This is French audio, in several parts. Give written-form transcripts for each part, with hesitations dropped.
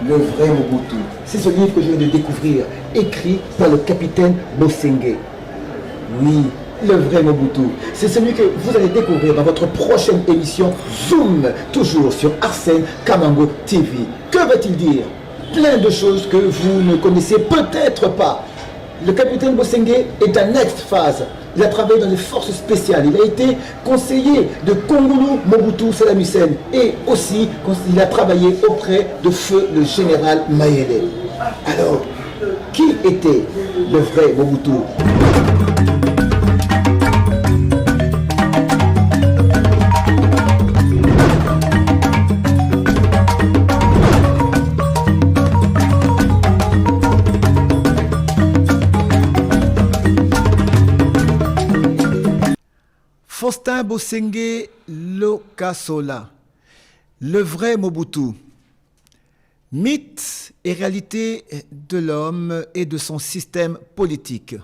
le vrai Mobutu. C'est ce livre que je viens de découvrir, écrit par le capitaine Bosengue. Oui, le vrai Mobutu. C'est celui que vous allez découvrir dans votre prochaine émission Zoom, toujours sur Arsène Kamango TV. Que va-t-il dire? Plein de choses que vous ne connaissez peut-être pas. Le capitaine Bosengue est un ex-phase. Il a travaillé dans les forces spéciales. Il a été conseiller de Kongolo Mobutu Saddam Hussein. Et aussi, il a travaillé auprès de feu le général Mayele. Alors, qui était le vrai Mobutu? Faustin Bosengue Lokasola, le vrai Mobutu, mythe et réalité de l'homme et de son système politique,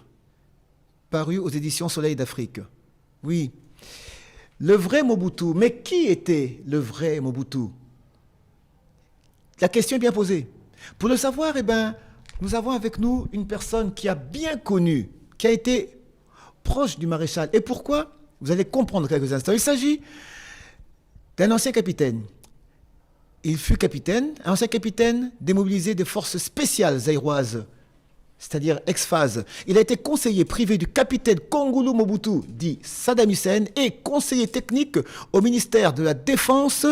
paru aux éditions Soleil d'Afrique. Oui, le vrai Mobutu. Mais qui était le vrai Mobutu? La question est bien posée. Pour le savoir, nous avons avec nous une personne qui a bien connu, qui a été proche du maréchal. Et pourquoi? Vous allez comprendre quelques instants. Il s'agit d'un ancien capitaine. Il fut capitaine, un ancien capitaine démobilisé des forces spéciales zaïroises, c'est-à-dire ex-phase. Il a été conseiller privé du capitaine Kongolo Mobutu, dit Saddam Hussein, et conseiller technique au ministère de la Défense,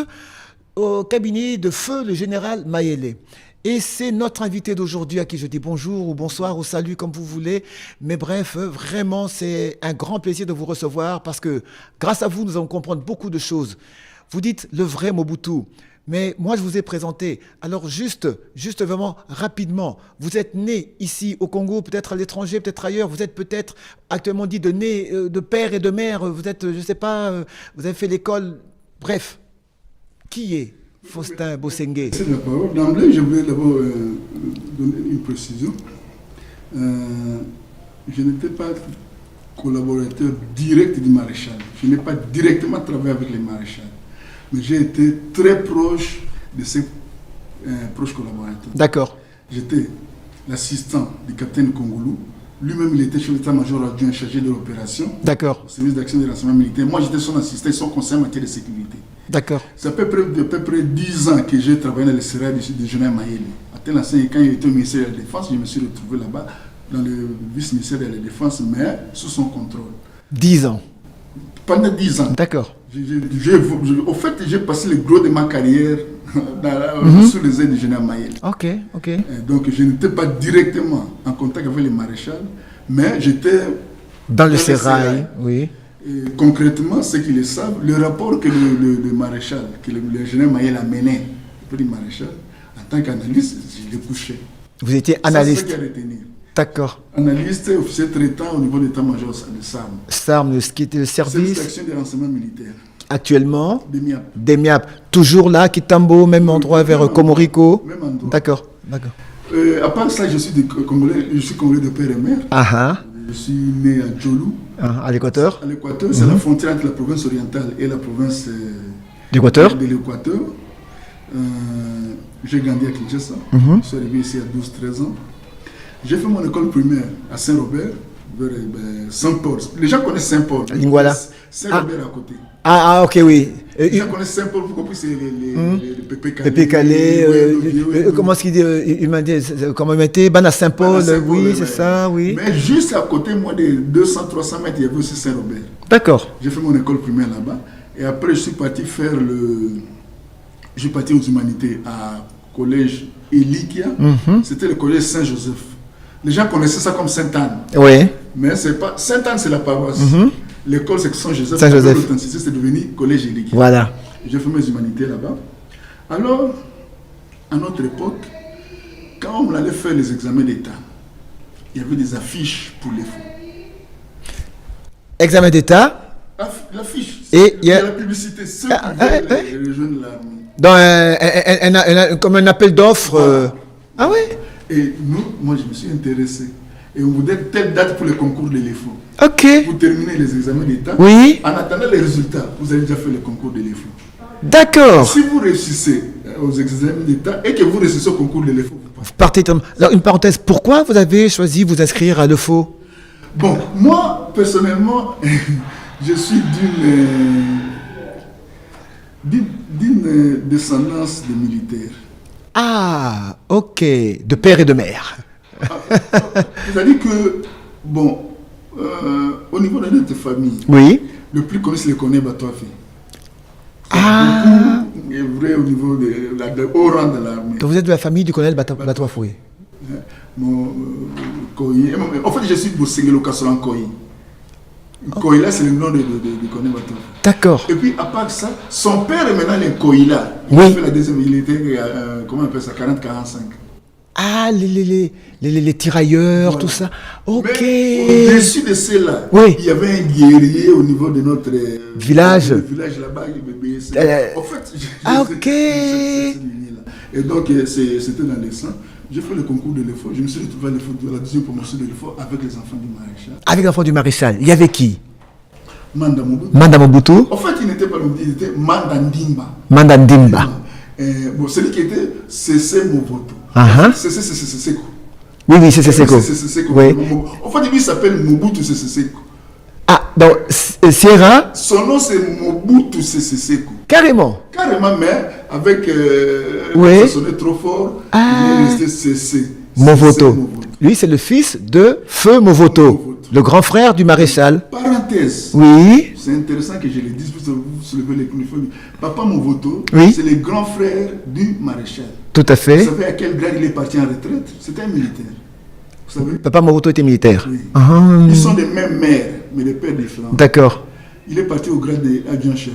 au cabinet de feu le général Mayele. Et c'est notre invité d'aujourd'hui à qui je dis bonjour ou bonsoir ou salut comme vous voulez. Mais bref, vraiment, c'est un grand plaisir de vous recevoir parce que grâce à vous, nous allons comprendre beaucoup de choses. Vous dites le vrai Mobutu. Mais moi, je vous ai présenté. Alors juste vraiment rapidement, vous êtes né ici au Congo, peut-être à l'étranger, peut-être ailleurs. Vous êtes peut-être actuellement dit de né de père et de mère. Vous êtes, je ne sais pas, vous avez fait l'école. Bref, qui est Faustin Bosengue? C'est la parole. D'emblée, je voulais d'abord donner une précision. Je n'étais pas collaborateur direct du maréchal. Je n'ai pas directement travaillé avec les maréchals. Mais j'ai été très proche de ses proches collaborateurs. D'accord. J'étais l'assistant du capitaine Kongolo. Lui-même, il était chef d'état-major adjoint chargé de l'opération. D'accord. Au service d'action de renseignement militaire. Moi, j'étais son assistant et son conseiller en matière de sécurité. D'accord. C'est à peu près 10 ans que j'ai travaillé dans le sérail du général Mayele. Quand il était au ministère de la Défense, je me suis retrouvé là-bas, dans le vice-ministère de la Défense, mais sous son contrôle. 10 ans. Pendant 10 ans. D'accord. Au fait, j'ai passé le gros de ma carrière sous les ailes du général Mayele. Ok. Donc, je n'étais pas directement en contact avec les maréchals, mais j'étais dans le sérail, oui. Et concrètement, ceux qui le savent, le rapport que le maréchal, que le général Mayele a mené auprès du maréchal, en tant qu'analyste, je l'ai couché. Vous étiez analyste? C'est ce qu'il y a à retenir. D'accord. Analyste, officier traitant au niveau de l'état-major de SARM. SARM, ce qui était le service d'action des renseignements militaires. Actuellement, des MIAP. Toujours là, Kitambo, même endroit vers Komoriko. Même endroit. D'accord. À part ça, je suis congolais de père et mère. Je suis né à Djolou. À l'Équateur. À l'Équateur, c'est la frontière entre la province orientale et la province d'Équateur. De l'Équateur. J'ai grandi à Kinshasa. Je suis arrivé ici à 12-13 ans. J'ai fait mon école primaire à Saint-Robert, vers Saint-Paul. Les gens connaissent Saint-Paul. Lingwala. Saint-Robert à côté. Ok, oui. Les gens connaissent Saint-Paul, vous comprenez, c'est les Pépé Calais. Pépé Calais, comment est-ce qu'il dit, il m'a dit, comment il m'a dit, Bana Saint-Paul, oui, c'est ça, oui. Mais juste à côté, moi, de 200-300 mètres, il y avait aussi Saint-Robert. D'accord. J'ai fait mon école primaire là-bas. Et après, je suis parti faire j'ai parti aux humanités à collège Elikia. C'était le collège Saint-Joseph. Les gens connaissaient ça comme Sainte-Anne. Oui. Mais c'est pas... Sainte-Anne, c'est la paroisse. L'école, c'est Saint-Joseph. Saint-Joseph. C'est devenu collège Elikia. Voilà. J'ai fait mes humanités là-bas. Alors, à notre époque, quand on allait faire les examens d'État, il y avait des affiches pour les faux. Examen d'État. L'affiche. Et il y a la publicité. Ceux qui veulent rejoindre l'armée. Comme un appel d'offres. Voilà. Ah oui. Et moi, je me suis intéressé. Et on vous donne telle date pour le concours de l'EFO. Ok. Vous terminez les examens d'État. Oui. En attendant les résultats, vous avez déjà fait le concours de l'EFO. D'accord. Si vous réussissez aux examens d'État et que vous réussissez au concours de l'EFO. Alors, une parenthèse, pourquoi vous avez choisi de vous inscrire à l'EFO? Bon, moi, personnellement, je suis d'une descendance de militaires. Ah, ok, de père et de mère. C'est-à-dire que, bon, au niveau de notre famille, Oui. le plus connu, c'est le Koné Batouafi. Ah. C'est vrai au niveau de haut rang de l'armée. Donc vous êtes de la famille du colonel Batouafoué. En fait, je suis de Sengelo Kassolan Koyi. Koïla, c'est le nom de Koné Batouafi. D'accord. Et puis, à part ça, son père est maintenant le Koïla. Il Oui. fait la deuxième, il était, comment on appelle ça, 40-45. Ah, les tirailleurs, Voilà. tout ça. Ok. Mais au-dessus de cela, Oui. il y avait un guerrier au niveau de notre Village. Le village là-bas. En fait, ok. Et donc, c'était dans les sangs. J'ai fait le concours de l'EFO. Je me suis retrouvé à la deuxième promotion de l'EFO avec les enfants du maréchal. Avec l'enfant du maréchal, il y avait qui? Manda Mobutu. Manda Mobutu. En fait, il n'était pas Mobutu, il était Manda Ndimba. Manda Ndimba. Bon, celui qui était Cessé Mobutu. Cessé Seko. Oui, c'est Seko. Oui. En fait, lui, il s'appelle Mobutu Seko. Ah, donc Sierra. Son nom, c'est Mobutu Seko. Carrément. Carrément, mais avec. Oui. Ça sonnait trop fort. Ah. Il est resté Cessé. Movoto. Lui, c'est le fils de Feu Movoto, le grand frère du maréchal. Parenthèse. Oui. C'est intéressant que je le dise, pour vous soulever les uniformes. Papa Movoto, Oui. c'est le grand frère du maréchal. Tout à Vous fait. savez à quel grade il est parti en retraite? C'était un militaire. Vous savez? Papa Movoto était militaire. Oui. Ah. Ils sont des mêmes mères, mais des pères différents. D'accord. Il est parti au grade d'adjudant-chef.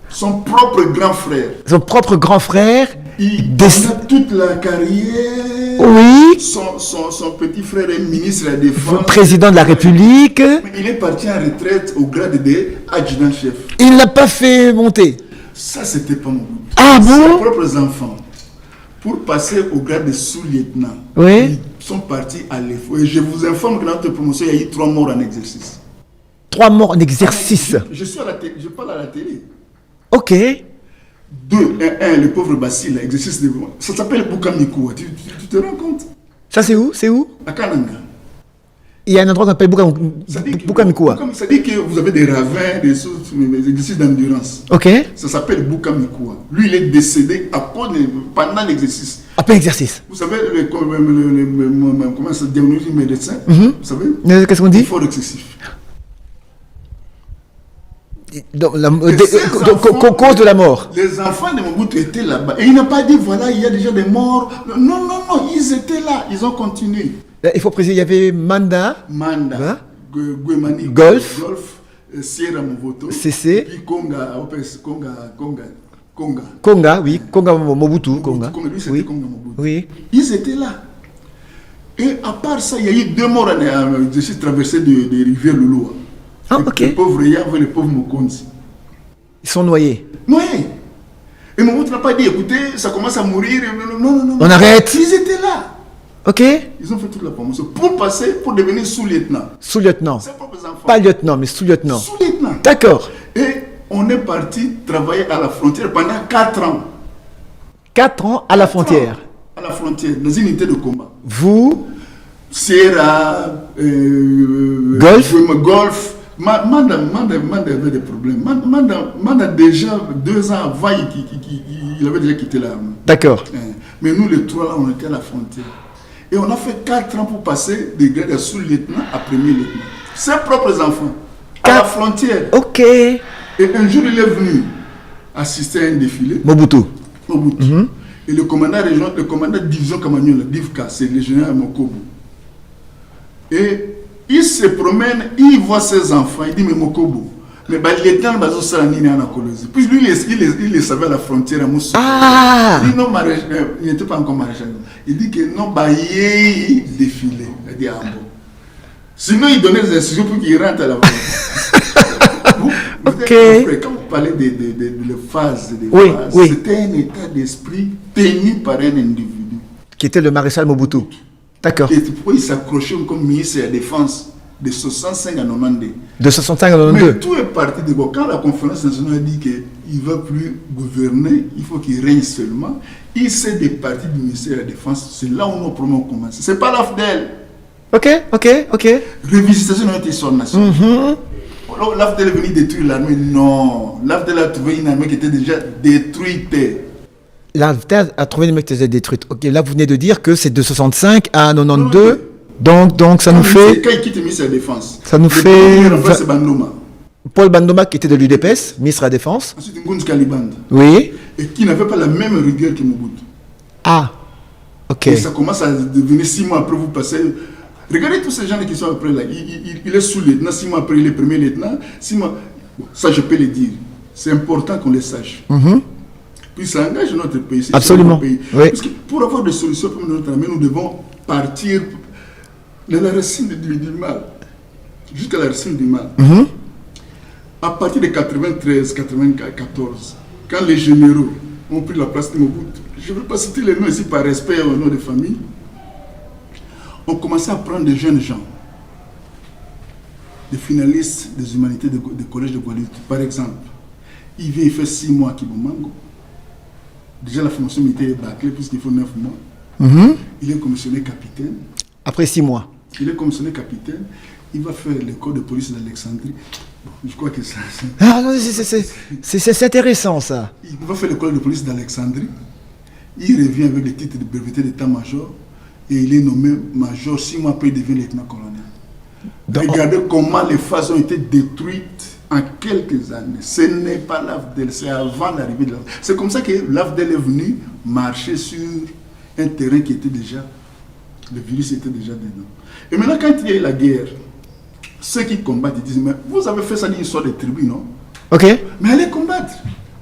Son propre grand frère. Son propre grand frère. Il a toute la carrière. Oui. Son petit frère est ministre de la Défense. Président de la République. Mais il est parti en retraite au grade d'adjudant-chef. Il l'a pas fait monter. Ça, c'était pas mon but. Ah bon? Ses propres enfants, pour passer au grade de sous-lieutenant, Oui. ils sont partis à l'EFO. Et je vous informe que dans notre promotion, il y a eu 3 morts en exercice. 3 morts en exercice. Je suis à la télé, je parle à la télé. Ok. 2, le pauvre Basile, exercice de... Ça s'appelle Bukamikoua. Tu te rends compte? Ça, c'est où? C'est où? À Kananga. Il y a un endroit qu'on appelle Bukamikoua. Ça dit que vous avez des ravins, des exercices d'endurance. Ok. Ça s'appelle Bukamikoua. Lui, il est décédé pendant l'exercice. Après exercice. Vous savez, comment ça diagnostic médecin? Vous savez? Qu'est-ce qu'on dit? Effort excessif. Donc, cause de la mort. Les enfants de Mobutu étaient là-bas. Et il n'a pas dit, voilà, il y a déjà des morts. Non, ils étaient là. Ils ont continué. Il faut préciser, il y avait Manda, Manda, Guemani, Golf, Sierra Movoto, CC, puis Konga, oui, Konga Mobutu, Konga. Lui, c'était Oui. Konga Mobutu. Oui. Ils étaient là. Et à part ça, il y a eu 2 morts en exercice traversé de rivière Louloua. Ah, ok. Le pauvre Yahvé et le pauvre Mokonzi. Ils sont noyés. Noyés. Et Mobutu n'a pas dit, écoutez, ça commence à mourir. Non. On arrête. Ils étaient là. Ok. Ils ont fait toute la promotion pour passer, pour devenir sous-lieutenant. Sous-lieutenant. Ses propres enfants. Pas lieutenant, mais sous-lieutenant. Sous-lieutenant. D'accord. Et on est parti travailler à la frontière pendant 4 ans. 4 ans à la frontière. À la frontière, dans une unité de combat. Vous, Sierra, Golf. Manda avait des problèmes. Manda déjà 2 ans avant, il avait déjà quitté l'armée. d'accord. Mais nous, les 3 là, on était à la frontière. Et on a fait 4 ans pour passer des grades de sous-lieutenant à premier lieutenant. Ses propres enfants, à la frontière. Ok. Et un jour, il est venu assister à un défilé. Mobutu. Et le commandant de division Kamagnola, Divka, c'est le général Mokobo. Et il se promène, il voit ses enfants, il dit, mais Mokobo, mais les temps, puis lui, il les savait à la frontière à Moussou. Ah. Il dit non, il n'était pas encore maréchal. Il dit que non, il défilé. Il dit, ah bon. Sinon, il donnait des instructions pour qu'il rentre à la frontière. Ok. Quand vous parlez de phases, Oui. c'était un état d'esprit tenu par un individu. Qui était le maréchal Mobutu. D'accord. Et pourquoi il s'accrochait comme ministre de la Défense de 65 à 92. De 65 à Mais 92. tout est parti de quoi? Quand la conférence nationale a dit il ne va plus gouverner, il faut qu'il règne seulement. Il s'est départi du ministère de la Défense. C'est là où nos problèmes ont commencé. Ce n'est pas l'AFDEL. Ok. Révisitation de son nation. L'AFDEL est venu détruire l'armée. Non. L'AFDEL a trouvé une armée qui était déjà détruite. L'AFDEL a trouvé une armée qui était détruite. Ok, là vous venez de dire que c'est de 65 à 92. Donc ça nous fait... Quand il quitte le ministère de la Défense. Ça nous fait... C'est Bandoma. Paul Bandoma qui était de l'UDPS, ministre de la Défense. Ensuite, Ngouz Kaliband. Oui. Et qui n'avait pas la même rigueur que Mobutu. Ah, ok. Et ça commence à devenir 6 mois après, vous passez... Regardez tous ces gens qui sont après là. Il est sous-lieutenant, 6 mois après, il est premier lieutenant. 6 mois... Bon, ça, je peux le dire. C'est important qu'on le sache. Puis ça engage notre pays. Absolument. Notre pays. Oui. Parce que pour avoir des solutions pour notre armée, nous devons partir de la racine du mal. Jusqu'à la racine du mal. À partir de 93, 94, quand les généraux ont pris la place de Mobutu, je ne veux pas citer les noms ici par respect au nom des familles, on commençait à prendre des jeunes gens, des finalistes des humanités du collège de Guadeloupe. Par exemple, il vient, il fait 6 mois à Kibomango. Déjà la formation militaire est bâclée puisqu'il faut 9 mois. Il est commissionné capitaine. Après 6 mois. Il est commissionné capitaine. Il va faire l'école de police d'Alexandrie. Bon, je crois que ça... Ah non, c'est intéressant ça. Il va faire l'école de police d'Alexandrie. Il revient avec le titre de breveté d'état-major. Et il est nommé major. 6 mois après, il devient lieutenant-colonel. Regardez comment les phases ont été détruites en quelques années. Ce n'est pas l'AFDEL, c'est avant l'arrivée de l'AFDEL. C'est comme ça que l'AFDEL est venu marcher sur un terrain qui était déjà... Le virus était déjà dedans. Et maintenant, quand il y a eu la guerre, ceux qui combattent, ils disent, mais vous avez fait ça d'une histoire de tribu, non? Ok. Mais allez combattre.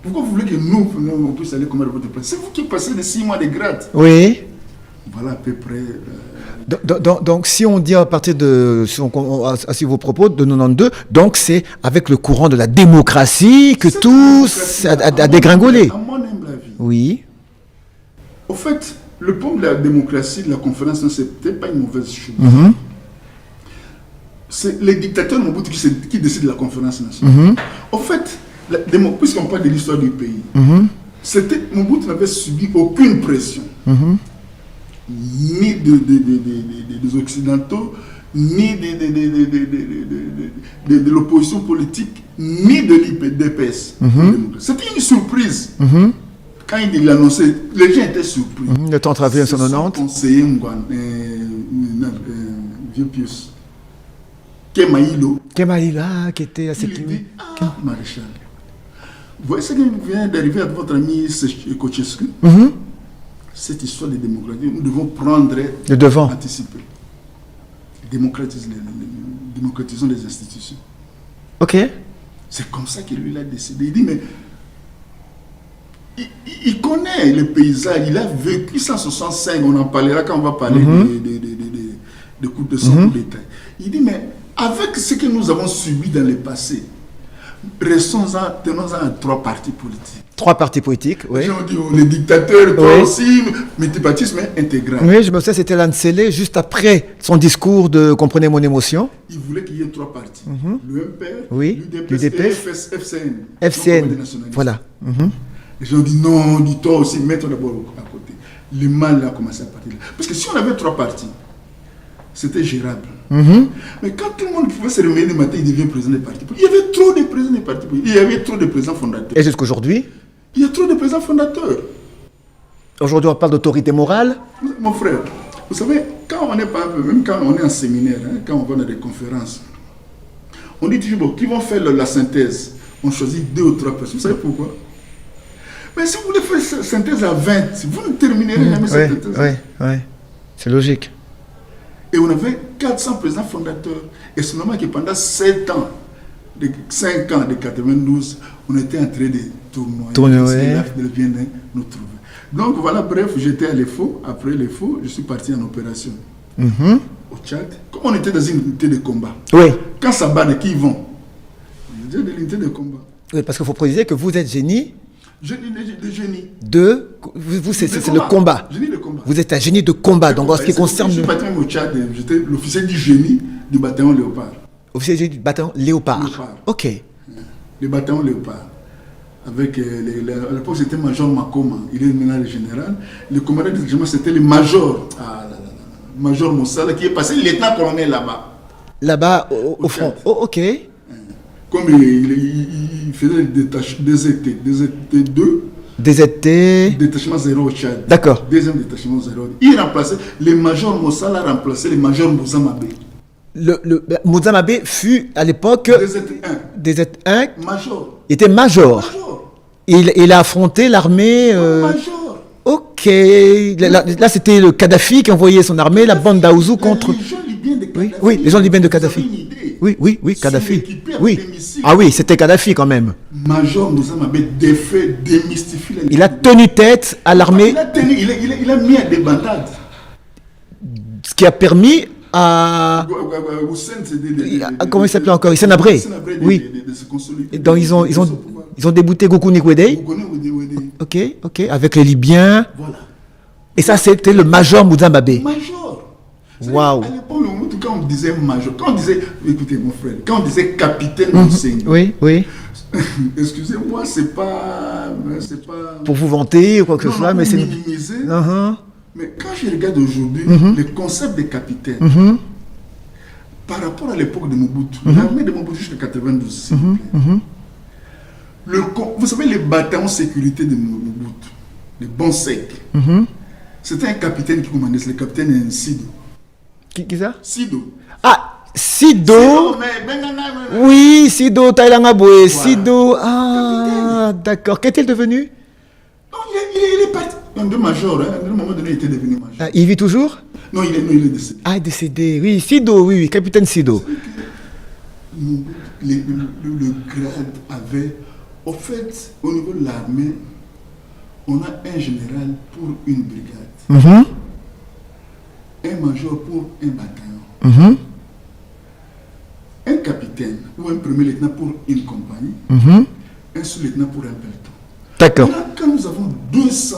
Pourquoi vous voulez que nous, on puisse aller combattre votre place? C'est vous qui passez les 6 mois de grade. Oui. Voilà à peu près... Donc, si on dit à partir de... Si vos propos de 92, donc c'est avec le courant de la démocratie que tout a dégringolé. À mon humble avis. Oui. Au fait, le point de la démocratie, de la conférence, ce n'était pas une mauvaise chose. C'est les dictateurs Mobutu qui décident de la conférence nationale. Au fait, puisqu'on parle de l'histoire du pays, Mobutu n'avait subi aucune pression, ni des Occidentaux, ni de l'opposition politique, ni de l'IPDPS. C'était une surprise. Quand il l'annonçait, les gens étaient surpris. Le temps travaillé en 1990. Conseiller Vieux Pius. Kemaïlo, qui était à cette il dit, maréchal, vous voyez ce qui vient d'arriver à votre ami Kochescu? Cette histoire de démocratie, nous devons prendre le devant. Anticiper. Démocratisons les institutions. Ok. C'est comme ça que lui il a décidé. Il dit, mais il connaît le paysage, il a vécu 165, on en parlera quand on va parler de coups de sang, coups d'État. Il dit, mais avec ce que nous avons subi dans le passé, tenons-en à 3 partis politiques. 3 partis politiques, oui. Les gens ont dit, les dictateurs, toi aussi, multipartisme intégral. Oui, je me souviens, c'était Lancelé, juste après son discours de « Comprenez mon émotion ». Il voulait qu'il y ait 3 partis. Le MPR, l'UDPS et FCN. FCN, voilà. Les gens ont dit, non, dis-toi aussi, mets-toi d'abord à côté. Le mal a commencé à partir là. Parce que si on avait 3 partis, c'était gérable. Mais quand tout le monde pouvait se réveiller le matin, il devient président des partis politiques. Il y avait trop de présidents des partis politiques. Il y avait trop de présidents fondateurs. Et jusqu'aujourd'hui? Il y a trop de présidents fondateurs. Aujourd'hui, on parle d'autorité morale. Mon frère, vous savez, quand on est même quand on est en séminaire, quand on va dans des conférences, on dit toujours, bon, qui vont faire la synthèse? On choisit 2 ou 3 personnes. Vous savez pourquoi? Mais si vous voulez faire cette synthèse à 20, vous ne terminerez jamais cette synthèse. Oui, c'est logique. Et on avait 400 présidents fondateurs. Et c'est normal que pendant 7 ans, 5 ans de 92, on était en train de tournoyer. Vient nous trouver. Donc voilà, bref, j'étais à l'EFO. Après l'EFO, je suis parti en opération au Tchad. Comme on était dans une unité de combat. Oui. Quand ça bat, de qui ils vont? On était dans l'unité de combat. Oui, parce qu'il faut préciser que vous êtes génie. De génie. Vous c'est le combat. Génie de combat. Vous êtes un génie de combat. Donc en ce qui concerne... Je suis parti au Tchad, j'étais l'officier du génie du bataillon Léopard. Officier du bataillon Léopard. Ok. Le bataillon Léopard. avec à l'époque c'était Major Makoma, il est maintenant le général. Le commandant du régiment c'était le Major, Major Moussala, qui est passé lieutenant-colonel là-bas. Là-bas, au front. Tchad. Oh, ok. Comme il faisait des étés 2, DZT. détachement 0 au Tchad. D'accord. Deuxième détachement 0. Il remplaçait, le Major Moussala a remplacé le Major Mouzamabé. Mouzamabé fut à l'époque DZ1. Major. Il était major. Major. Il a affronté l'armée. Major. Ok. Là, c'était le Kadhafi qui envoyait son armée, la bande d'Aouzou contre. Les gens libyens de Kadhafi. Oui, les gens libyens de Vous avez Kadhafi. une idée. Oui, Kadhafi. Équipé avec Oui. des missiles. Ah oui, c'était Kadhafi quand même. Major Mouzamabé démystifie la Il a tenu tête à l'armée, il a mis à des bandades. ce qui a permis à. Comment il s'appelait encore? Hissène Habré. Oui. De se consolider. Et donc, ils ont débouté Goukou Nikwede. Vous connaissez Ok, avec les Libyens. Voilà. Et ça, c'était le major Mouzamabé. Major. Waouh. À l'époque, quand on disait major, quand on disait, écoutez mon frère, quand on disait capitaine Hussein, Oui. excusez-moi, c'est pas. Pour vous vanter ou quoi que ce soit, mais c'est. minimiser. Uh-huh. Mais quand je regarde aujourd'hui le concept de capitaine, par rapport à l'époque de Mobutu, l'armée de Mobutu jusqu'à 92, s'il vous plaît. Vous savez, les bataillons sécurité de Mobutu, les bons secs, c'était un capitaine qui commandait, c'est le capitaine Sido. Qui ça? Sido. Ah, Sido. Oui, Sido, Taïlangaboué. Sido. Ah, d'accord. Qu'est-il devenu? Non, il est parti. Un deux major, hein. À un moment donné, il était devenu major. Ah, il vit toujours? Non, il est décédé. Ah, décédé. Oui, Sido, oui, capitaine Sido. Le grade avait. Au fait, au niveau de l'armée, on a un général pour une brigade, un major pour un bataillon, un capitaine ou un premier lieutenant pour une compagnie, un sous-lieutenant pour un peloton. D'accord. Là, quand nous avons 200,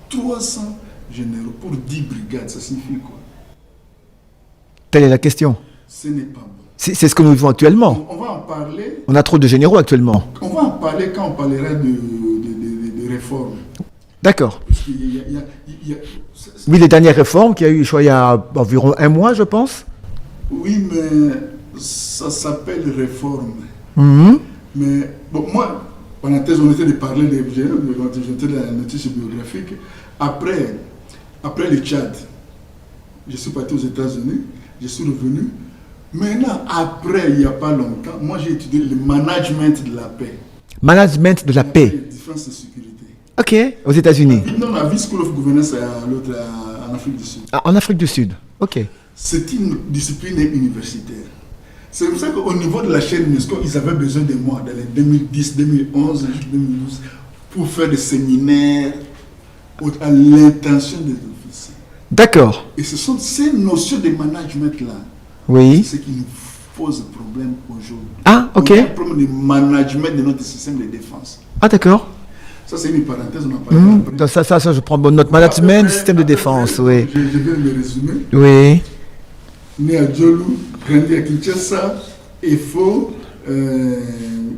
300 généraux pour 10 brigades, ça signifie quoi? Telle est la question. Ce n'est pas bon. C'est ce que nous vivons actuellement. On va en parler. On a trop de généraux actuellement. On va en parler quand on parlera de réformes. D'accord. Parce qu'il y a- Oui, les dernières réformes qu'il y a eu, je crois, il y a environ un mois, je pense. Oui, mais ça s'appelle réforme. Mais bon, moi, parenthèse, on était de parler des j'étais dans la notice biographique. Après le Tchad, je suis parti aux États-Unis, je suis revenu. Maintenant, après, il n'y a pas longtemps, moi j'ai étudié le management de la paix. Management de la paix. Défense et sécurité. Ok, aux États-Unis. Non, la vie School of Governance à l'autre en Afrique du Sud. Ah, en Afrique du Sud. Ok. C'est une discipline universitaire. C'est pour ça qu'au niveau de la chaîne UNESCO, ils avaient besoin de moi dans les 2010, 2011, 2012 pour faire des séminaires à l'intention des officiers. D'accord. Et ce sont ces notions de management-là, Oui. c'est ce qui nous pose problème aujourd'hui. Ah, ok. On a un problème de management de notre système de défense. Ah, d'accord. Ça, c'est une parenthèse, on en parlera après. Donc, ça, je prends bonne note. Management, Après, système de défense, oui. Je viens de le résumer. Oui. Né à Djolou, grandi à Kinshasa, EFO,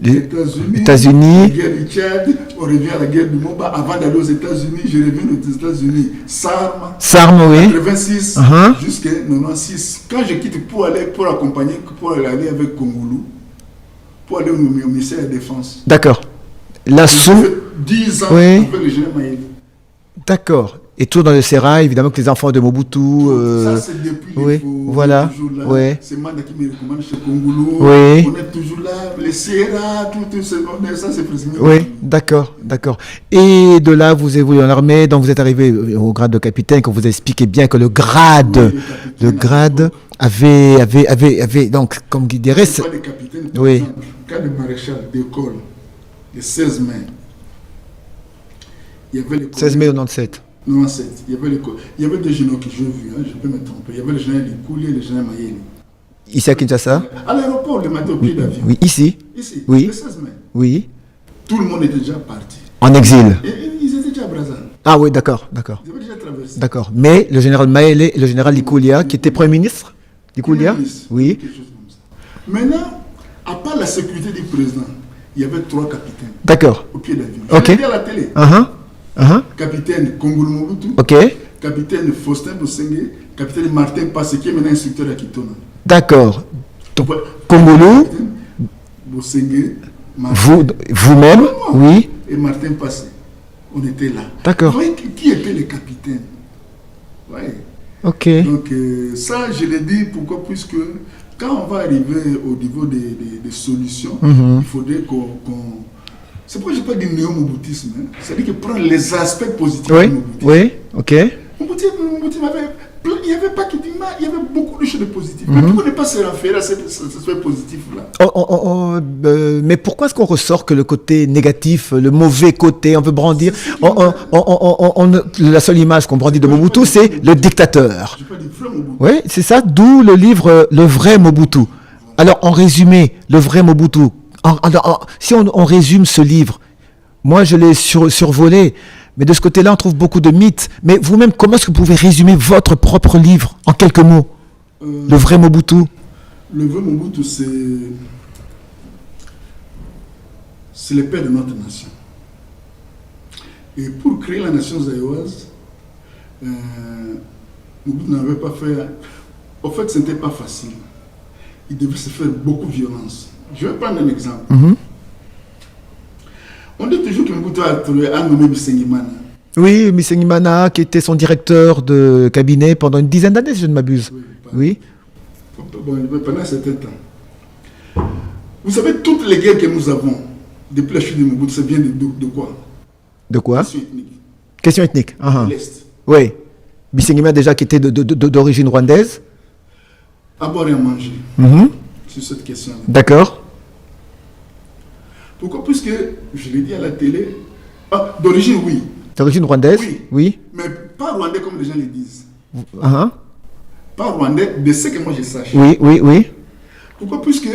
Les États-Unis, États-Unis. la guerre du Tchad, on revient à la guerre du Moba. Avant d'aller aux États-Unis, je reviens aux États-Unis. Sarm, oui. 86 jusqu'à 96. Quand je quitte pour aller avec Congolou, pour aller au ministère de la Défense. D'accord. Là, J'ai sous. fait 10 ans Oui. avec le général Maïli. D'accord. Et tout dans le sérail, évidemment, que les enfants de Mobutu. Ça, c'est depuis oui, les faux, voilà, on est toujours là. oui. C'est Manda qui me recommande chez Congolo. Oui. On est toujours là. Les Sierra, tout ça, c'est présumé. Oui, d'accord. Et de là, vous évoluez en armée, donc vous êtes arrivé au grade de capitaine, quand vous expliquez bien que le grade, avait, donc, comme il dirait, C'est pas des capitaines, par oui. exemple. Cas de maréchal d'école, le 16 mai, il y avait le 16 mai 97. 97. Il y avait des généraux que j'ai vus, hein, je peux me tromper. Il y avait le général Likouli et le général Mayeli. Ici à Kinshasa? À l'aéroport, le matin au pied d'avion. Oui, ici. Ici, Oui. le 16 mai. Oui. Tout le monde était déjà parti. En exil. Et ils étaient déjà à Brazzaville. Ah oui, d'accord. Ils avaient déjà traversé. D'accord. Mais le général Maëlé et le général Likoulia, qui était Premier ministre, Likoulia? Oui. Quelque chose comme ça. Maintenant, à part la sécurité du président, il y avait 3 capitaines D'accord. au pied d'avion. Ok. Je l'ai dit à la télé. Capitaine Kongolo Mobutu, Ok. capitaine Faustin Bosenge, capitaine Martin Passé, qui est maintenant instructeur à Kitona. D'accord. Donc, Kongolo, Capitaine Bosenge, Martin, vous-même, moi, oui. et Martin Passé. On était là. D'accord. Vous voyez qui étaient les capitaines? Ouais. Ok. Donc ça, je l'ai dit, pourquoi? Puisque quand on va arriver au niveau des solutions, il faudrait qu'on... C'est pourquoi je n'ai pas dit néo-moboutisme. Hein. C'est-à-dire que prendre les aspects positifs Oui, du moboutisme. oui, ok. Moboutisme avait... Il n'y avait pas qu'il y avait beaucoup de choses de positives. Mais pourquoi ne pas se référer à ce aspect positif-là? Mais pourquoi est-ce qu'on ressort que le côté négatif, le mauvais côté, on veut brandir la seule image qu'on brandit de Mobutu, c'est le dictateur. Je n'ai pas dit vrai Mobutu. Oui, c'est ça, d'où le livre Le vrai Mobutu. Alors, en résumé, le vrai Mobutu, si on résume ce livre, moi je l'ai survolé, mais de ce côté-là, on trouve beaucoup de mythes. Mais vous-même, comment est-ce que vous pouvez résumer votre propre livre en quelques mots? Le vrai Mobutu. Le vrai Mobutu, c'est le père de notre nation. Et pour créer la nation zaïroise, Mobutu n'avait pas fait... En fait, ce n'était pas facile. Il devait se faire beaucoup de violence. Je vais prendre un exemple. On dit toujours que Mobutu a nommé Bisengimana. Oui, Bisengimana, qui était son directeur de cabinet pendant une dizaine d'années, si je ne m'abuse. Oui. Pendant un certain temps. Vous savez, toutes les guerres que nous avons depuis la chute de Mobutu, ça vient de quoi? De quoi? Question ethnique. Question ethnique. De l'Est. Oui. Bisengimana, déjà, qui était d'origine rwandaise. À boire et à manger. Sur cette question-là. D'accord. Pourquoi? Puisque, je l'ai dit à la télé, d'origine, oui. D'origine rwandaise? Oui. Mais pas rwandais comme les gens le disent. Pas rwandais, de ce que moi je sache. Oui. Pourquoi? Puisque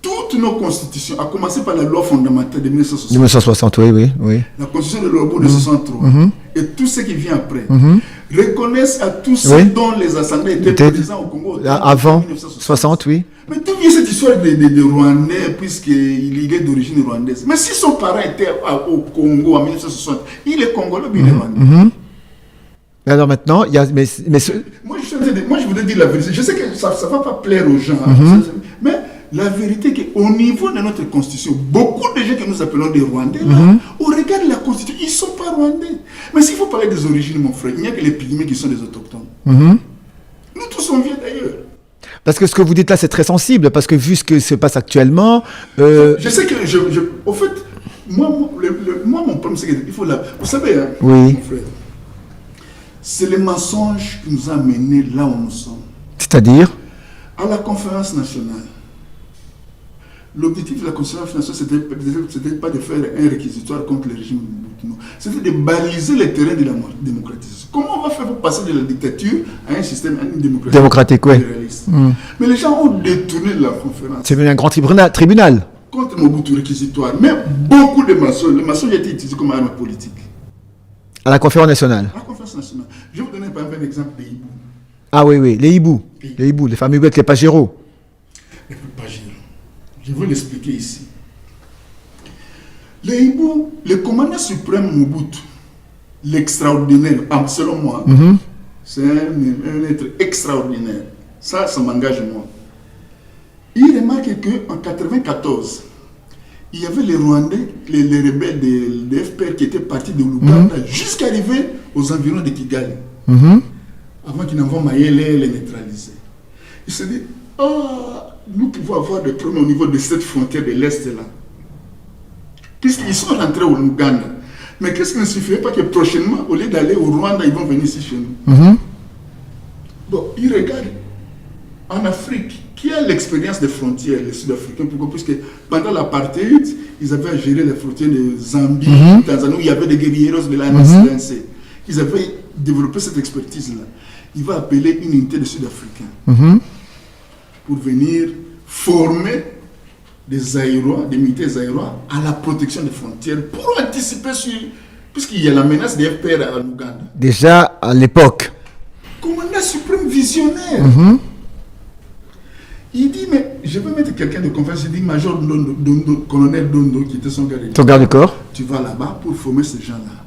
toutes nos constitutions, à commencer par la loi fondamentale de 1960, 1960, oui. la constitution de l'Europe de 63, et tout ce qui vient après, reconnaissent à tous ceux dont les ascendants étaient présents au Congo avant 1960, oui. Mais d'où vient cette histoire de Rwandais, puisqu'il est d'origine rwandaise? Mais si son parent était au Congo en 1960, il est congolais ou il est rwandais? Alors maintenant, il y a... Moi, je voudrais dire la vérité. Je sais que ça ne va pas plaire aux gens, mais la vérité est qu'au niveau de notre constitution, beaucoup de gens que nous appelons des Rwandais, là, au regard de la constitution, ils ne sont pas Rwandais. Mais s'il faut parler des origines, mon frère, il n'y a que les pygmées qui sont des autochtones. Nous tous, on vient d'ailleurs. Parce que ce que vous dites là, c'est très sensible, parce que vu ce que se passe actuellement... Je sais que, au fait, moi mon problème, c'est qu'il faut la... Vous savez, hein, mon frère, c'est le mensonge qui nous a menés là où nous sommes. C'est-à-dire? À la conférence nationale. L'objectif de la conférence nationale, c'était pas de faire un réquisitoire contre le régime de Mobutu. C'était de baliser les terrains de la démocratisation. Comment on va faire pour passer de la dictature à un système démocratique, oui. Mais les gens ont détourné la conférence. C'est devenu un grand tribunal. Contre Mobutu réquisitoire. Mais beaucoup de mensonges. Le mensonge a été utilisé comme arme politique. À la conférence nationale. À la conférence nationale. Je vais vous donner par exemple un exemple des hiboux. Ah oui, les hiboux. Les hiboux, les fameux avec les pagéros. Les pagéros. Je vais l'expliquer ici. Les hiboux, le commandant suprême Mobutu, l'extraordinaire, selon moi, c'est un être extraordinaire. Ça m'engage moi. Il remarque qu'en 1994, il y avait les Rwandais, les rebelles de FPR qui étaient partis de l'Ouganda jusqu'à arriver aux environs de Kigali. Avant qu'ils n'envoient Mayele les neutraliser. Il se dit, nous pouvons avoir des problèmes au niveau de cette frontière de l'Est-là. Puisqu'ils sont rentrés au Ouganda. Mais qu'est-ce qui ne suffit pas que prochainement, au lieu d'aller au Rwanda, ils vont venir ici chez nous? Bon, ils regardent en Afrique, qui a l'expérience des frontières, les Sud-Africains, pourquoi? Puisque pendant l'apartheid, ils avaient à gérer les frontières de Zambie, Tanzanie, où il y avait des guerrieros de la NCNC. Ils avaient développé cette expertise-là. Il va appeler une unité de Sud-Africains pour venir former des Zaïrois, des militaires Zaïrois à la protection des frontières pour anticiper sur... Puisqu'il y a la menace des FPR à l'Ouganda. Déjà à l'époque. Commandant suprême visionnaire. Il dit, mais je vais mettre quelqu'un de confiance. Il dit, Major Dondo, colonel Dondo, qui était son garde. Ton garde du corps. Tu vas là-bas pour former ces gens-là.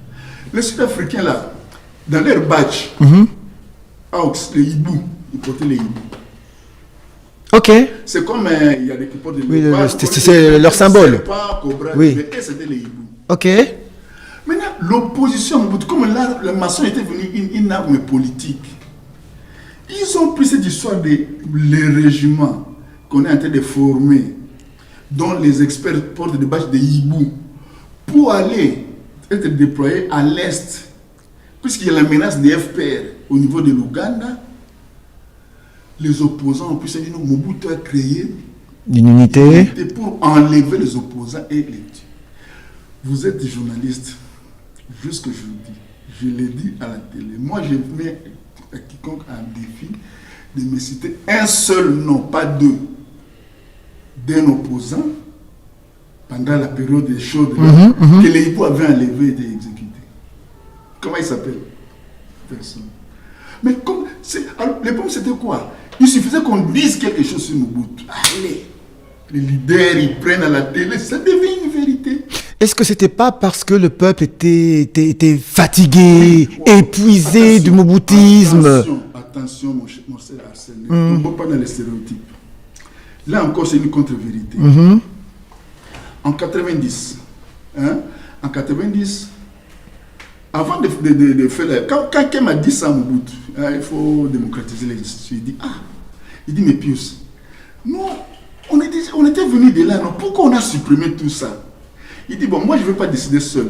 Les Sud-Africains, là, dans leur badge, les hiboux, ils portaient les hiboux. Ok. C'est comme il y a des qui portent Oui, les c'est leur symbole. Pas Cobra, Oui. mais c'était les hiboux. Ok. Maintenant, l'opposition, comme là, le maçon était venu une arme politique, ils ont pris cette histoire des régiments qu'on est en train de former, dont les experts portent des badges de hibou, pour aller être déployés à l'Est, puisqu'il y a la menace des FPR au niveau de l'Ouganda. Les opposants ont pu se dire, non, Mobutu a créé une unité pour enlever les opposants et les tuer. Vous êtes journaliste, juste que je vous dis, je l'ai dit à la télé. Moi, je mets à quiconque un défi de me citer un seul nom, pas deux, d'un opposant pendant la période des chaudes que les hiboux avaient enlevé et été exécutés. Comment il s'appelle? Personne. Mais comme le problème c'était quoi? Il suffisait qu'on dise quelque chose sur Mobutu. Allez, les leaders ils prennent à la télé, ça devient une vérité. Est-ce que c'était pas parce que le peuple était fatigué, épuisé du moboutisme? Attention, mon cher Arsène, ne tombe pas dans les stéréotypes. Là encore, c'est une contre-vérité. En 90, avant de faire... Quand quelqu'un m'a dit ça à Mobutu, il faut démocratiser les institutions, il dit, mais Pius, nous, on était venus de là, non? Pourquoi on a supprimé tout ça? Il dit, bon, moi, je ne vais pas décider seul.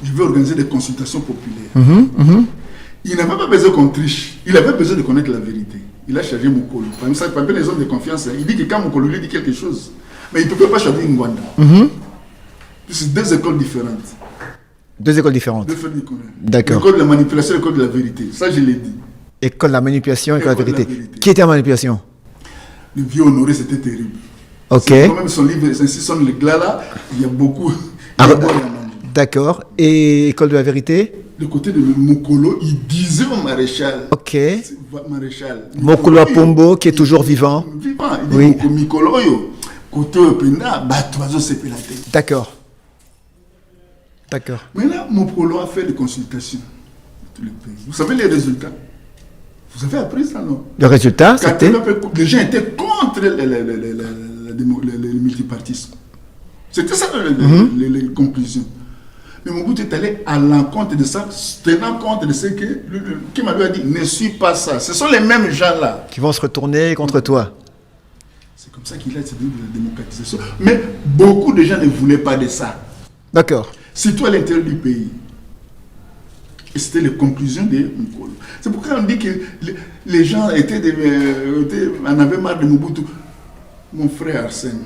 Je vais organiser des consultations populaires. Il n'avait pas besoin qu'on triche. Il avait besoin de connaître la vérité. Il a chargé Mokolo. Parmi les hommes de confiance, il dit que quand Mokolo lui dit quelque chose, mais il ne peut pas choisir Ngwanda. C'est deux écoles différentes. Deux écoles différentes. D'accord. L'école de la manipulation et l'école de la vérité. Ça, je l'ai dit. École de la manipulation et école de la vérité. Qui était en manipulation? Le vieux Honoré, c'était terrible. Ok. Quand même son livre, ainsi son là, il y a beaucoup. D'accord. Et école de la vérité? Le côté de Mokolo, il disait au maréchal. Ok. Maréchal. Mokolo Pombo, qui est toujours vivant. Vivant. Il dit oui. Mokolo, côté Penda, Batoiso, c'est la tête. D'accord. D'accord. Maintenant, Mokolo a fait des consultations. Vous savez les résultats? Vous avez appris ça, non? Le résultat, c'était... Les gens étaient contre le multipartisme. C'était ça les conclusions. Mais Mobutu est allé à l'encontre de ça, tenant compte de ce que Kim a dit, ne suis pas ça. Ce sont les mêmes gens-là. Qui vont se retourner contre toi. C'est comme ça qu'il a été de la démocratisation. Mais beaucoup de gens ne voulaient pas de ça. D'accord. Surtout à l'intérieur du pays. Et c'était les conclusions de Mokolo. C'est pourquoi on dit que les gens en avaient marre de Mobutu. Mon frère Arsène,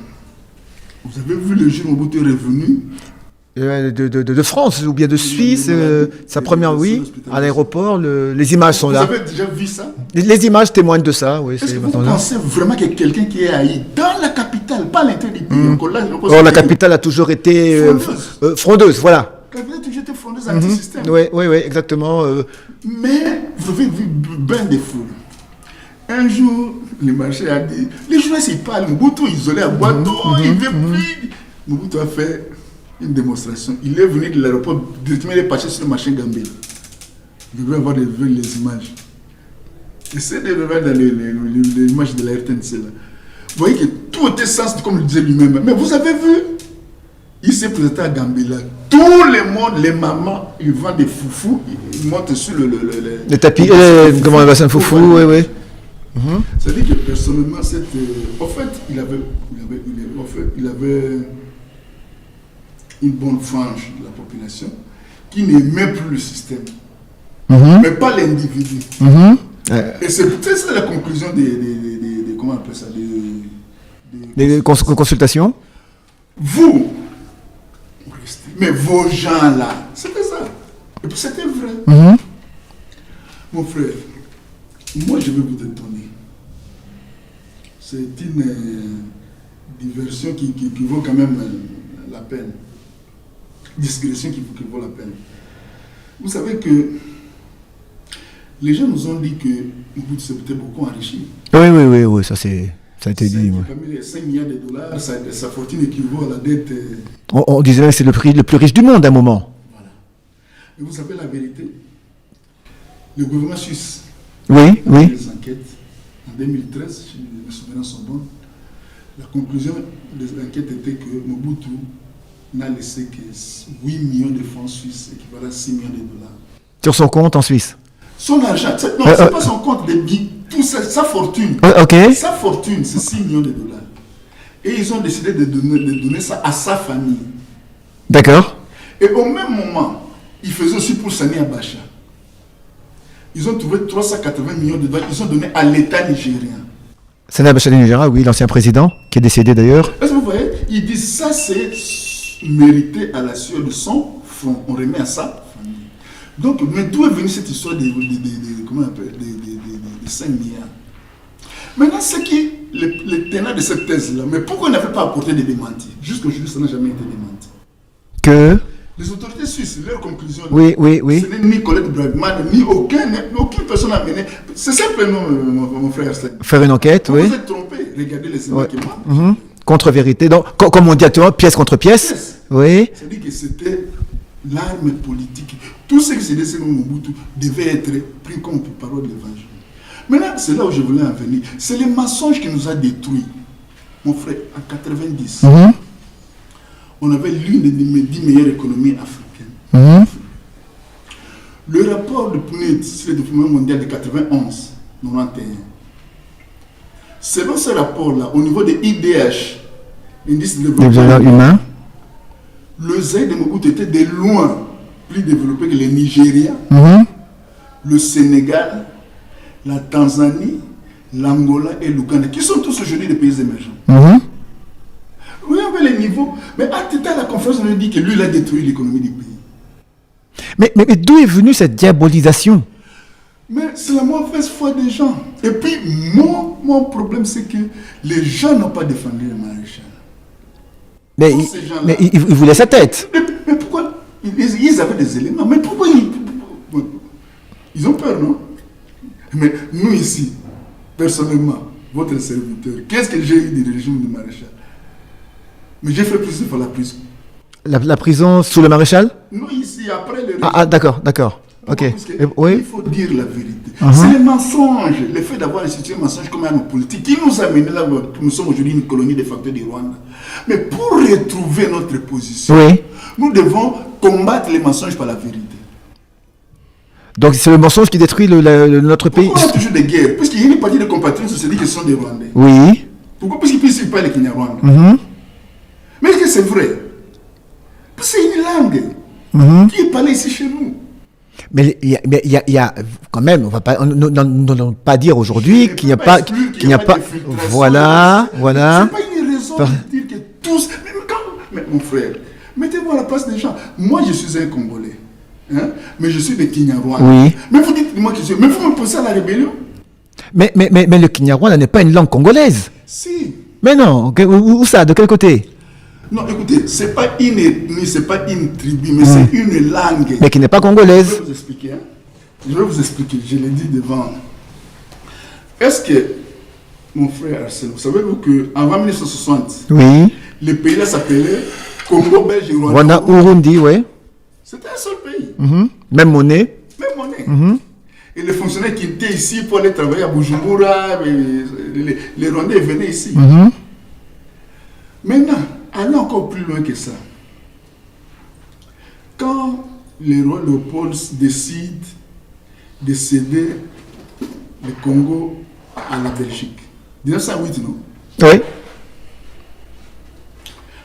vous avez vu le jour où Mobutu est revenu de France ou bien de Suisse, sa première, oui, à l'aéroport, les images sont là. Vous avez déjà vu ça? Les images témoignent de ça, oui. Est-ce que vous pensez vraiment qu'il y a quelqu'un qui est haï dans la capitale, pas à l'intérieur du pays? Or, la capitale a toujours été frondeuse, voilà. La capitale a toujours été frondeuse anti-système. Oui, exactement. Mais vous avez vu ben des foules. Un jour, le marché a dit, les journalistes ils parlent, Mobutu isolé à Boato, il veut plus. Mobutu a fait une démonstration. Il est venu de l'aéroport, directement il est passé sur le marché Gambé. Vous devez avoir les images. Essayez de voir dans les images de la RTNC là. Vous voyez que tout était sens, comme le disait lui-même. Mais vous avez vu, il s'est présenté à Gambela. Tout le monde, les mamans, ils vendent des foufous, ils montent sur le tapis, comment on va ça, foufou, oui. C'est-à-dire que personnellement, en fait, il avait une bonne frange de la population qui n'aimait plus le système, mais pas l'individu. Et c'est peut-être ça la conclusion des comment on appelle ça, des consultations. Vous restez, mais vos gens là, c'était ça. Et puis c'était vrai. Mon frère, moi je vais vous étonner. C'est une diversion qui vaut quand même la peine. Discrétion qui vaut la peine. Vous savez que Les gens nous ont dit que Mobutu s'est peut-être beaucoup enrichi. Oui, ça a été dit. Ouais. Parmi les 5 milliards de dollars, sa fortune équivaut à la dette. On disait que c'est le plus riche du monde à un moment. Voilà. Et vous savez la vérité? Le gouvernement suisse Oui. a fait des enquêtes en 2013, si mes souvenirs sont bons. La conclusion de l'enquête était que Mobutu n'a laissé que 8 millions de francs suisses, équivalent à 6 millions de dollars. Sur son compte en Suisse. Son argent, non, c'est pas son compte de billes, tout sa fortune. Sa fortune, c'est 6 millions de dollars. Et ils ont décidé de donner ça à sa famille. D'accord. Et au même moment, ils faisaient aussi pour Sani Abacha. Ils ont trouvé 380 millions de dollars, ils ont donné à l'État nigérien. Sani Abacha du Nigeria, oui, l'ancien président, qui est décédé d'ailleurs. Est-ce que vous voyez? Ils disent ça, c'est mérité à la sueur de son front. On remet à ça. Donc, mais d'où est venue cette histoire comment on appelle, de 5 milliards? Maintenant, c'est qui les tenants de cette thèse-là? Mais pourquoi on n'avait pas apporté des démentis? Jusqu'aujourd'hui, ça n'a jamais été démenti. Que les autorités suisses, leur conclusion, oui. Ce n'est ni Colette Bragman, ni aucune personne à mener. C'est simplement, mon frère Arsène. Faire une enquête, Vous êtes trompé. Regardez les images qui manquent. Contre-vérité. Donc, comme on dit actuellement, pièce contre pièce. Oui. C'est-à-dire que c'était l'arme politique. Tout ce qui s'est décidé dans Mobutu devait être pris comme parole de l'évangile. Maintenant, c'est là où je voulais en venir. C'est le mensonge qui nous a détruits. Mon frère, en 90, on avait l'une des 10 meilleures économies africaines. Le rapport de PNUD sur le développement mondial de 91, 91. Selon ce rapport-là, au niveau des IDH, indice de développement humain, le Zaïre de Mobutu était de loin plus développé que le Nigeria, le Sénégal, la Tanzanie, l'Angola et l'Ouganda, qui sont tous aujourd'hui des pays émergents. Oui, on veut les niveaux. Mais à la conférence, on a dit que lui, il a détruit l'économie du pays. Mais d'où est venue cette diabolisation? Mais c'est la mauvaise foi des gens. Et puis, mon problème, c'est que les gens n'ont pas défendu le maréchal. Mais ils voulaient sa tête. Mais pourquoi? Ils avaient des éléments. Mais pourquoi ils ont peur, non? Mais nous ici, personnellement, votre serviteur, qu'est-ce que j'ai eu du régime du maréchal? Mais j'ai fait plus de la prison. La prison sous le maréchal? Nous ici, après le régime. D'accord. Ok. Il faut dire la vérité. C'est les mensonges, le fait d'avoir institué un mensonge comme un politique qui nous a mené là où nous sommes aujourd'hui une colonie de facto du Rwanda. Mais pour retrouver notre position, nous devons combattre les mensonges par la vérité. Donc c'est le mensonge qui détruit notre pays. Pourquoi il y a toujours des guerres? Puisqu'il y a une partie des compatriotes qui se dit que ce sont des Rwandais. Oui. Pourquoi? Parce qu'ils ne parlent pas le Kinyarwanda. Mais est-ce que c'est vrai? Parce que c'est une langue qui est parlée ici chez nous. Mais il y a quand même, on ne va pas dire aujourd'hui qu'il n'y a pas, voilà. C'est pas une raison de dire que tous. Mais mon frère, mettez-vous à la place des gens. Moi, je suis un Congolais, mais je suis de Kinyarwanda. Oui. Mais vous dites-moi que mais vous me poussez à la rébellion. Mais le Kinyarwanda n'est pas une langue congolaise. Si. Mais non, où ça? De quel côté? Non, écoutez, c'est pas une ethnie, c'est pas une tribu, mais c'est une langue. Mais qui n'est pas congolaise. Je vais vous expliquer. Je vais vous expliquer, je l'ai dit devant. Est-ce que, mon frère Arsène, vous savez-vous qu'avant 1960, le pays-là s'appelait Congo, Belge et Rwanda. Urundi, oui. C'était un seul pays. Même monnaie. Et les fonctionnaires qui étaient ici pour aller travailler à Bujumbura, les Rwandais venaient ici. Maintenant, allons encore plus loin que ça. Quand le roi Léopold décide de céder le Congo à la Belgique, 1908, non? Oui.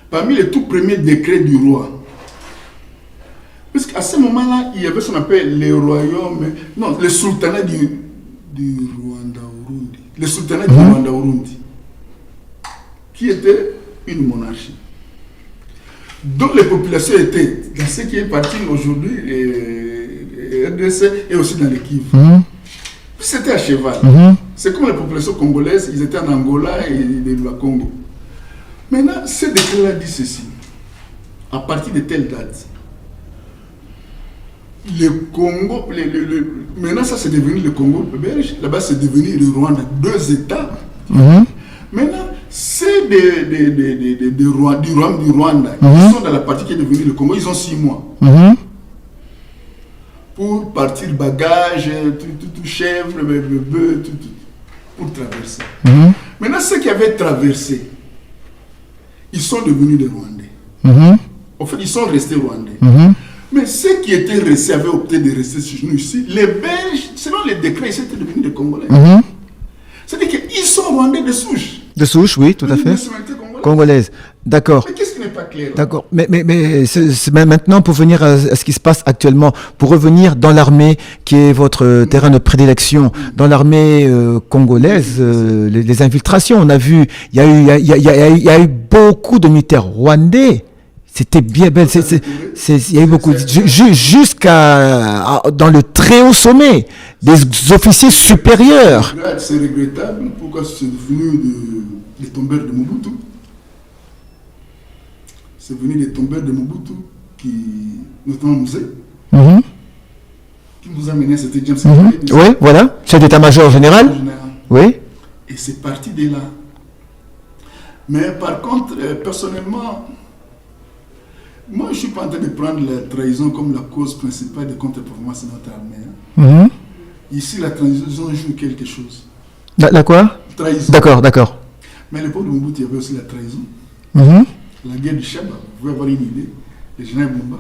Parmi les tout premiers décrets du roi, puisqu'à ce moment-là, il y avait ce qu'on appelle le royaume, non, le sultanat du Rwanda-Urundi, le sultanat du Rwanda-Urundi, qui était une monarchie. Donc les populations étaient dans ce qui est parti aujourd'hui, RDC et aussi dans les Kivu. Puis c'était à cheval. C'est comme les populations congolaises, ils étaient en Angola et le Congo. Maintenant, ce décret-là dit ceci. À partir de telle date, le Congo, maintenant ça c'est devenu le Congo belge, là-bas c'est devenu le Rwanda, 2 États. Maintenant, c'est du Rwanda, qui sont dans la partie qui est devenue le Congo, ils ont 6 mois. Pour partir bagage, tout chèvre, bœuf, tout, pour traverser. Maintenant, ceux qui avaient traversé, ils sont devenus des Rwandais. En fait, ils sont restés Rwandais. Mais ceux qui étaient restés avaient opté de rester chez nous ici. Les Belges, selon les décrets, ils étaient devenus des Congolais. C'est-à-dire qu'ils sont Rwandais de souche. De souche, oui, tout à fait. Congolaise. D'accord. Mais qu'est-ce qui n'est pas clair? D'accord. Mais c'est maintenant, pour venir à ce qui se passe actuellement, pour revenir dans l'armée, qui est votre terrain de prédilection, dans l'armée congolaise, les infiltrations, on a vu, il y a eu beaucoup de militaires rwandais. C'était bien belle. Il y a eu beaucoup, jusqu'à dans le très haut sommet, des officiers supérieurs. C'est regrettable. Pourquoi c'est devenu des tombeurs de Mobutu? C'est venu des tombeurs de Mobutu, qui, notamment Mouzé, qui nous a mené, c'était James. Oui, voilà, chef d'état-major général. Oui. Et c'est parti de là. Mais par contre, personnellement, moi je ne suis pas en train de prendre la trahison comme la cause principale des contre-performances de notre armée. Ici, la trahison joue quelque chose. La quoi? Trahison. D'accord. Mais à l'époque de Mobutu, il y avait aussi la trahison. La guerre du Chaba, vous pouvez avoir une idée, les généraux Bumba.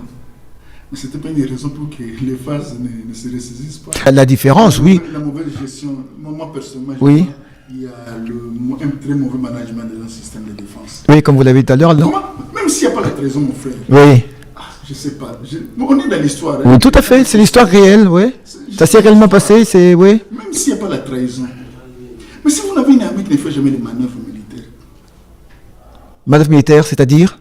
Mais ce n'était pas une raison pour que les phases ne se ressaisissent pas. La différence, oui. La mauvaise gestion, moi personnellement, oui. Il y a un très mauvais management de notre système de défense. Oui, comme vous l'avez dit tout à l'heure. Même s'il n'y a pas la trahison, mon frère. Oui. Je ne sais pas. On est dans l'histoire. Oui, tout à fait. C'est l'histoire réelle, oui. Ça s'est réellement passé, c'est oui. Même s'il n'y a pas la trahison. Mais si vous n'avez une armée qui ne fait jamais de manœuvres militaires. Manœuvre militaire, c'est-à-dire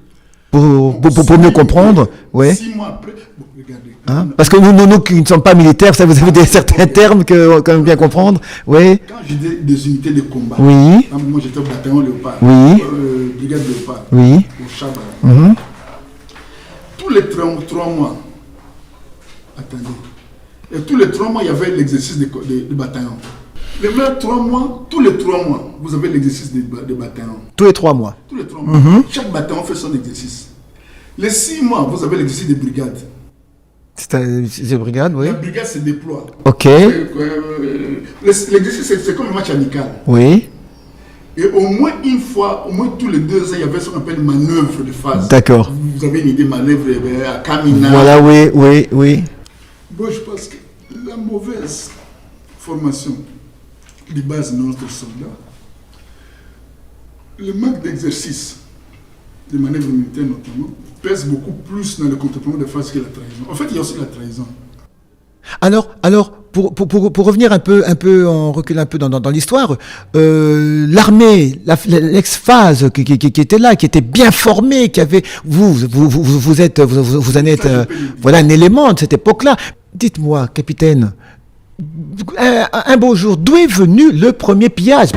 pour mieux comprendre, oui. 6 mois après, regardez. Parce que nous qui ne sommes pas militaires, ça, vous avez certains termes que quand même bien comprendre, oui. Quand j'ai des unités de combat, oui. Moi j'étais au bataillon Léopard, oui. Brigade Léopard, oui. au Chaba. Tous les 3 mois, attendez, et tous les 3 mois, il y avait l'exercice de bataillon. Les mêmes 3 mois, tous les 3 mois, vous avez l'exercice de bataillon. Tous les 3 mois. Tous les 3 mois. Chaque bataillon fait son exercice. Les 6 mois, vous avez l'exercice de brigade. C'est une brigade, oui. La brigade se déploie. Ok. L'exercice, c'est comme un match amical. Oui. Et au moins une fois, au moins tous les 2 ans, il y avait ce qu'on appelle manœuvre de phase. D'accord. Vous avez une idée, manœuvre à Kamina. Voilà, oui. Bon, je pense que la mauvaise formation de base de notre soldat, le manque d'exercice, de manœuvres militaires notamment, pèse beaucoup plus dans le contre-plan de phase que la trahison. En fait, il y a aussi la trahison. Alors, pour revenir un peu, on recule un peu dans l'histoire, l'armée, l'ex-phase qui était là, qui était bien formée, qui avait, vous en êtes, voilà, un élément de cette époque-là. Dites-moi, capitaine, un beau jour, d'où est venu le premier pillage ?